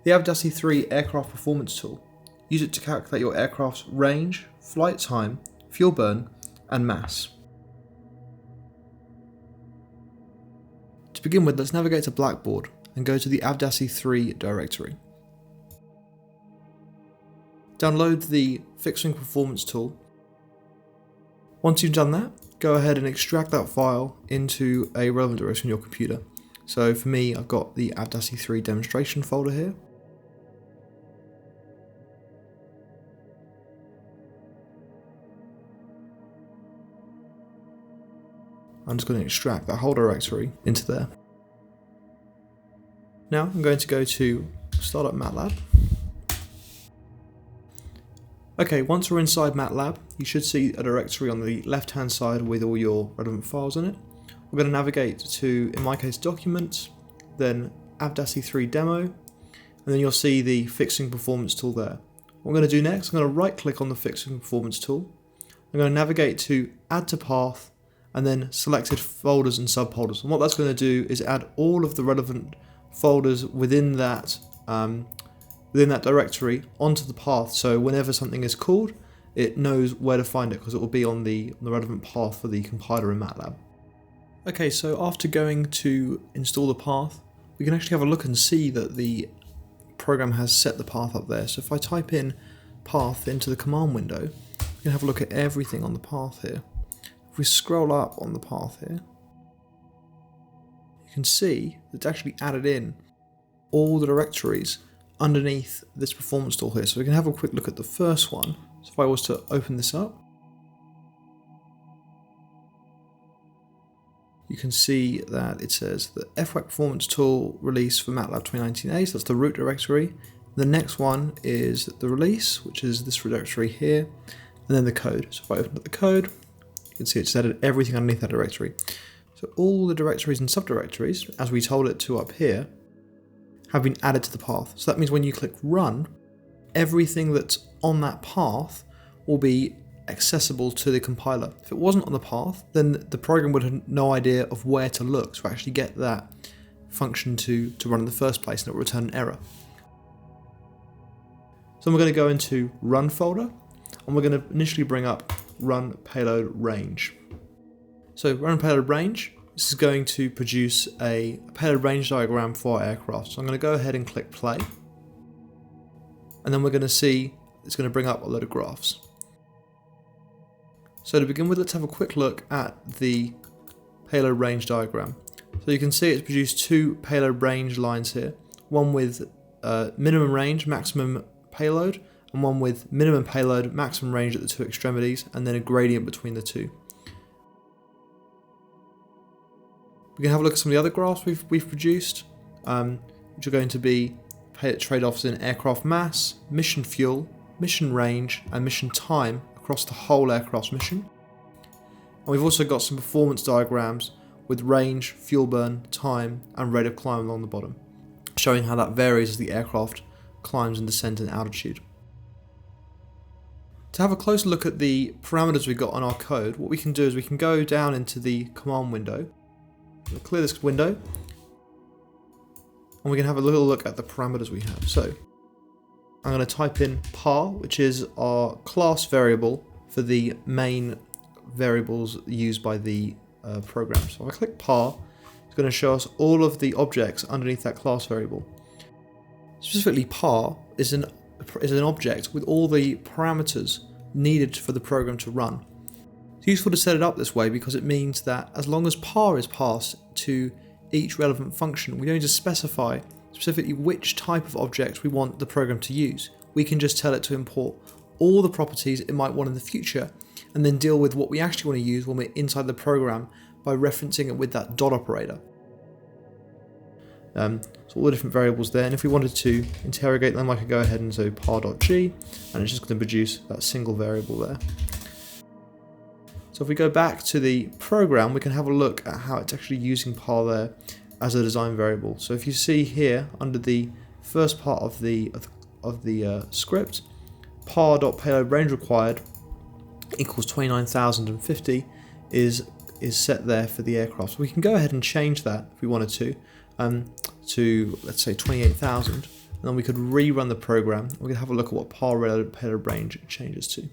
The AVDASI III aircraft performance tool. Use it to calculate your aircraft's range, flight time, fuel burn, and mass. To begin with, let's navigate to Blackboard and go to the AVDASI III directory. Download the FixedWing Performance tool. Once you've done that, go ahead and extract that file into a relevant directory on your computer. So for me, I've got the AVDASI III demonstration folder here. I'm just going to extract that whole directory into there. Now I'm going to go to Start Up MATLAB. Okay, once we're inside MATLAB, you should see a directory on the left-hand side with all your relevant files in it. We're going to navigate to, in my case, Documents, then AVDASI III Demo, and then you'll see the FixedWing Performance tool there. What I'm going to do next, I'm going to right-click on the FixedWing Performance tool. I'm going to navigate to Add to Path, and then selected folders and subfolders. And what that's going to do is add all of the relevant folders within that directory onto the path. So whenever something is called, it knows where to find it because it will be on the relevant path for the compiler in MATLAB. Okay, so after going to install the path, we can actually have a look and see that the program has set the path up there. So if I type in path into the command window, we can have a look at everything on the path here. If we scroll up on the path here, you can see it's actually added in all the directories underneath this performance tool here. So we can have a quick look at the first one. So if I was to open this up, you can see that it says the FWAC performance tool release for MATLAB 2019A, so that's the root directory. The next one is the release, which is this directory here, and then the code. So if I open up the code, you can see it's added everything underneath that directory. So all the directories and subdirectories, as we told it to up here, have been added to the path. So that means when you click run, everything that's on that path will be accessible to the compiler. If it wasn't on the path, then the program would have no idea of where to look to actually get that function to run in the first place, and it will return an error. So we're going to go into run folder, and we're going to initially bring up run payload range. So run payload range, this is going to produce a payload range diagram for our aircraft. So I'm going to go ahead and click play. And then we're going to see it's going to bring up a load of graphs. So to begin with, let's have a quick look at the payload range diagram. So you can see it's produced two payload range lines here. One with minimum range, maximum payload, and one with minimum payload, maximum range at the two extremities, and then a gradient between the two. We can have a look at some of the other graphs we've produced, which are going to be trade-offs in aircraft mass, mission fuel, mission range, and mission time across the whole aircraft's mission. And we've also got some performance diagrams with range, fuel burn, time, and rate of climb along the bottom, showing how that varies as the aircraft climbs and descends in altitude. To have a closer look at the parameters we've got on our code, what we can do is we can go down into the command window, we'll clear this window, and we can have a little look at the parameters we have. So I'm going to type in par, which is our class variable for the main variables used by the program. So if I click par, it's going to show us all of the objects underneath that class variable. Specifically, par is an object with all the parameters needed for the program to run. It's useful to set it up this way because it means that as long as par is passed to each relevant function, we don't need to specify specifically which type of object we want the program to use. We can just tell it to import all the properties it might want in the future and then deal with what we actually want to use when we're inside the program by referencing it with that dot operator. So all the different variables there, and if we wanted to interrogate them, I could go ahead and say par.g, and it's just going to produce that single variable there. So if we go back to the program, we can have a look at how it's actually using par there as a design variable. So if you see here under the first part of the script, par.payload range required equals 29,050 is set there for the aircraft. So we can go ahead and change that if we wanted to let's say 28,000, and then we could rerun the program. We could have a look at what par payload range changes to.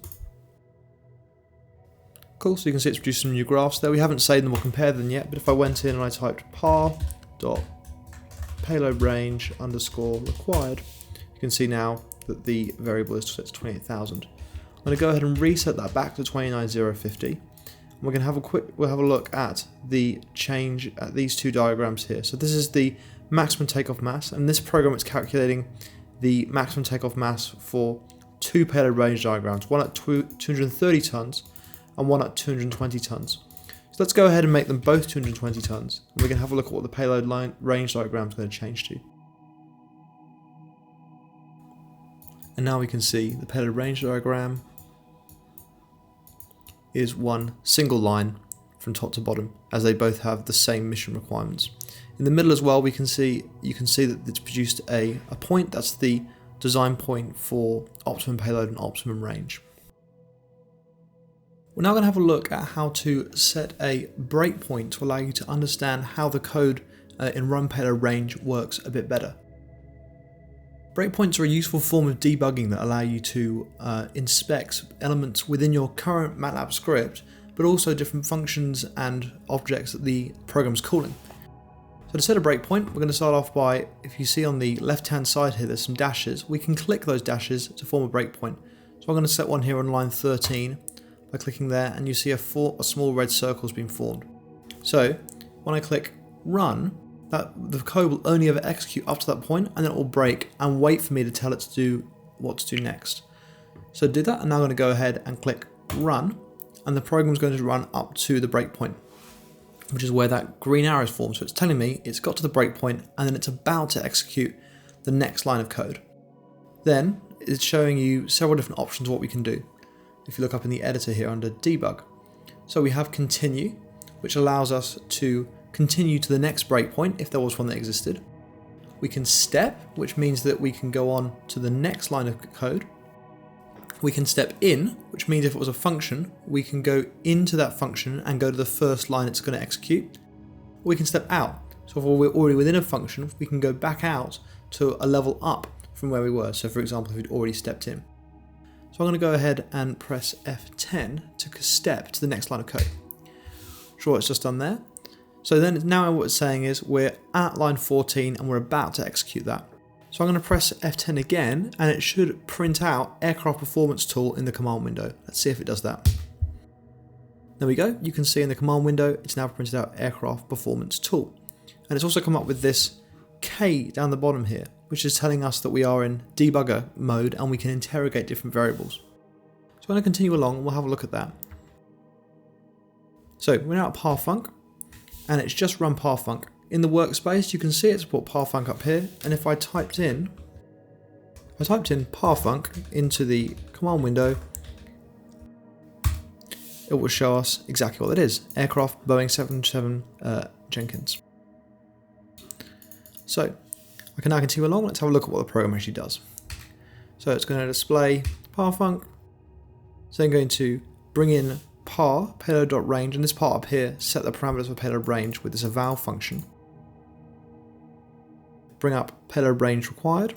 Cool, so you can see it's produced some new graphs there. We haven't saved them or compared them yet, but if I went in and I typed par dot payload range underscore required, you can see now that the variable is set to 28,000. I'm going to go ahead and reset that back to 29,050. We're going to we'll have a look at the change at these two diagrams here. So this is the maximum takeoff mass, and this program is calculating the maximum takeoff mass for two payload range diagrams, one at 230 tons and one at 220 tons. So let's go ahead and make them both 220 tons, and we're going to have a look at what the payload range diagram is going to change to. And now we can see the payload range diagram is one single line from top to bottom, as they both have the same mission requirements. In the middle as well, you can see that it's produced a point. That's the design point for optimum payload and optimum range. We're now going to have a look at how to set a breakpoint to allow you to understand how the code in run payload range works a bit better. Breakpoints are a useful form of debugging that allow you to inspect elements within your current MATLAB script, but also different functions and objects that the program's calling. So to set a breakpoint, we're going to start off by, if you see on the left-hand side here, there's some dashes. We can click those dashes to form a breakpoint. So I'm going to set one here on line 13 by clicking there, and you see a small red circle has been formed. So when I click run, the code will only ever execute up to that point, and then it will break and wait for me to tell it to do what to do next. So do that, and now I'm going to go ahead and click run, and the program is going to run up to the breakpoint, which is where that green arrow is formed. So it's telling me it's got to the breakpoint, and then it's about to execute the next line of code. Then it's showing you several different options of what we can do. If you look up in the editor here under debug, so we have continue, which allows us to continue to the next breakpoint if there was one that existed. We can step, which means that we can go on to the next line of code. We can step in, which means if it was a function, we can go into that function and go to the first line it's going to execute. We can step out. So if we're already within a function, we can go back out to a level up from where we were. So for example, if we'd already stepped in. So I'm going to go ahead and press F10 to step to the next line of code. Sure, it's just done there. So then now what it's saying is we're at line 14 and we're about to execute that. So I'm going to press F10 again, and it should print out aircraft performance tool in the command window. Let's see if it does that. There we go. You can see in the command window, it's now printed out aircraft performance tool. And it's also come up with this K down the bottom here, which is telling us that we are in debugger mode and we can interrogate different variables. So I'm going to continue along and we'll have a look at that. So we're now at parfunc, and it's just run parfunc. In the workspace, you can see it's put parfunc up here, and if I typed in parfunc into the command window, it will show us exactly what it is. Aircraft Boeing 777 Jenkins. So I can now continue along. Let's have a look at what the program actually does. So it's going to display parfunc. So I'm going to bring in par payload.range, and this part up here set the parameters for payload range with this eval function. Bring up payload range required.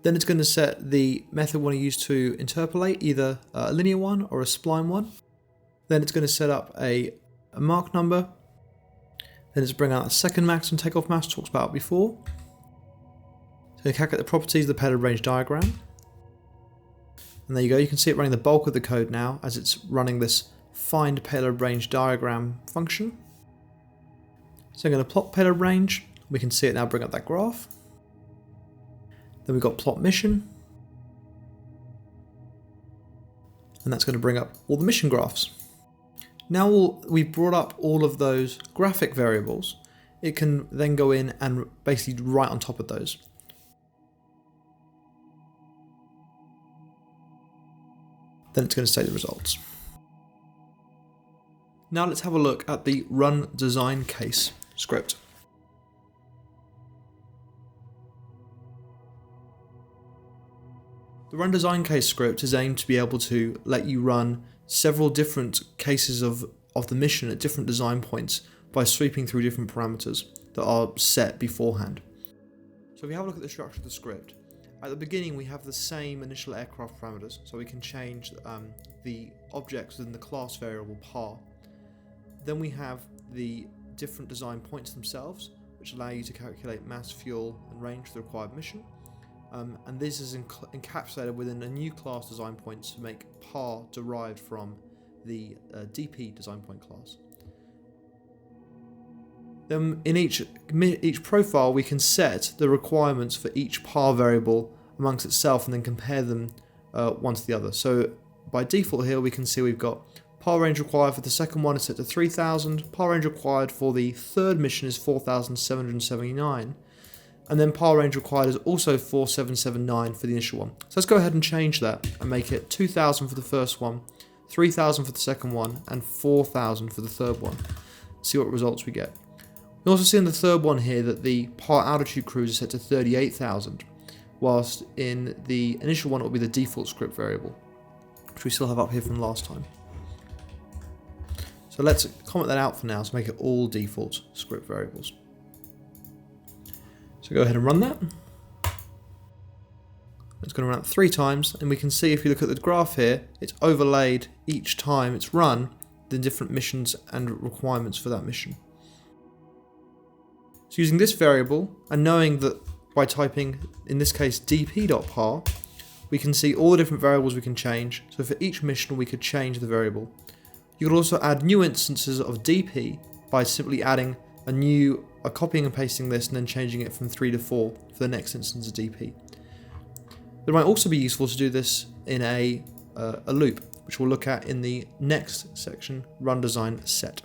Then it's going to set the method we want to use to interpolate, either a linear one or a spline one. Then it's going to set up a mark number. Then it's bring out a second maximum takeoff mass talked about before. So calculate the properties of the payload range diagram. And there you go, you can see it running the bulk of the code now as it's running this find payload range diagram function. So I'm going to plot payload range. We can see it now bring up that graph. Then we've got plot mission. And that's going to bring up all the mission graphs. Now we've brought up all of those graphic variables, it can then go in and basically write on top of those. Then it's going to say the results. Now let's have a look at the run design case script. The run design case script is aimed to be able to let you run several different cases of the mission at different design points by sweeping through different parameters that are set beforehand. So So if we have a look at the structure of the script, at the beginning we have the same initial aircraft parameters, so we can change the objects within the class variable par. Then we have the different design points themselves, which allow you to calculate mass, fuel, and range for the required mission. And this is encapsulated within a new class design points to make par derived from the DP design point class. Then in each profile we can set the requirements for each par variable amongst itself and then compare them one to the other. So by default here we can see we've got par range required for the second one is set to 3000, par range required for the third mission is 4779, and then par range required is also 4779 for the initial one. So let's go ahead and change that and make it 2000 for the first one, 3000 for the second one, and 4000 for the third one. See what results we get. We also see in the third one here that the par altitude cruise is set to 38,000, whilst in the initial one it will be the default script variable, which we still have up here from last time. So let's comment that out for now to make it all default script variables. So go ahead and run that. It's going to run it 3 times, and we can see if you look at the graph here, it's overlaid each time it's run the different missions and requirements for that mission. So using this variable, and knowing that by typing, in this case, dp.par, we can see all the different variables we can change. So for each mission, we could change the variable. You could also add new instances of dp by simply adding copying and pasting this and then changing it from 3 to 4 for the next instance of dp. It might also be useful to do this in a loop, which we'll look at in the next section, run design set.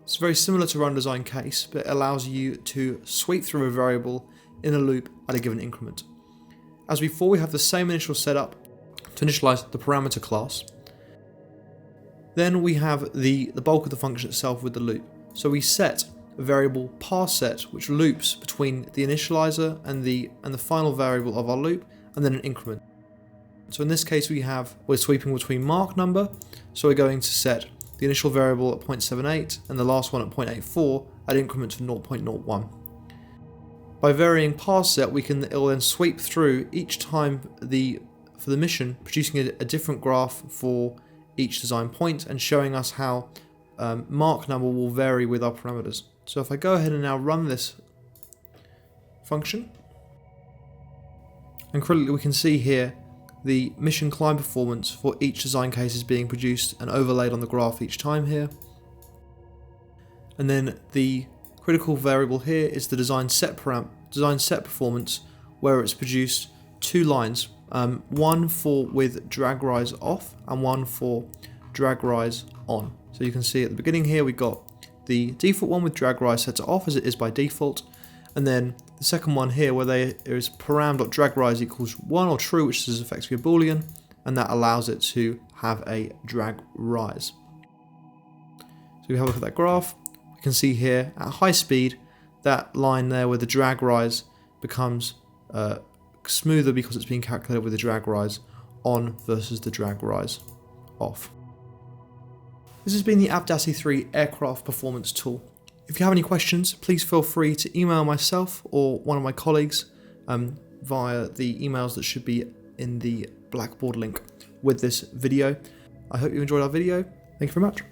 It's very similar to run design case, but it allows you to sweep through a variable in a loop at a given increment. As before, we have the same initial setup to initialize the parameter class. Then we have the bulk of the function itself with the loop. So we set a variable parset, which loops between the initializer and the final variable of our loop, and then an increment. So in this case we're sweeping between Mach number, so we're going to set the initial variable at 0.78 and the last one at 0.84 at increments of 0.01. By varying parset, it will then sweep through each time for the mission, producing a different graph for each design point and showing us how Mach number will vary with our parameters. So if I go ahead and now run this function, and critically we can see here the mission climb performance for each design case is being produced and overlaid on the graph each time here. And then the critical variable here is the design set performance, where it's produced 2 lines, one with drag rise off and one for drag rise on. So you can see at the beginning here we've got the default one with drag rise set to off as it is by default, and then the second one here where there is param.dragRise equals 1 or true, which is effectively a boolean, and that allows it to have a drag rise. So we have a look at that graph. We can see here at high speed that line there where the drag rise becomes smoother because it's being calculated with the drag rise on versus the drag rise off. This has been the AVDASI III aircraft performance tool. If you have any questions, please feel free to email myself or one of my colleagues via the emails that should be in the Blackboard link with this video. I hope you enjoyed our video. Thank you very much.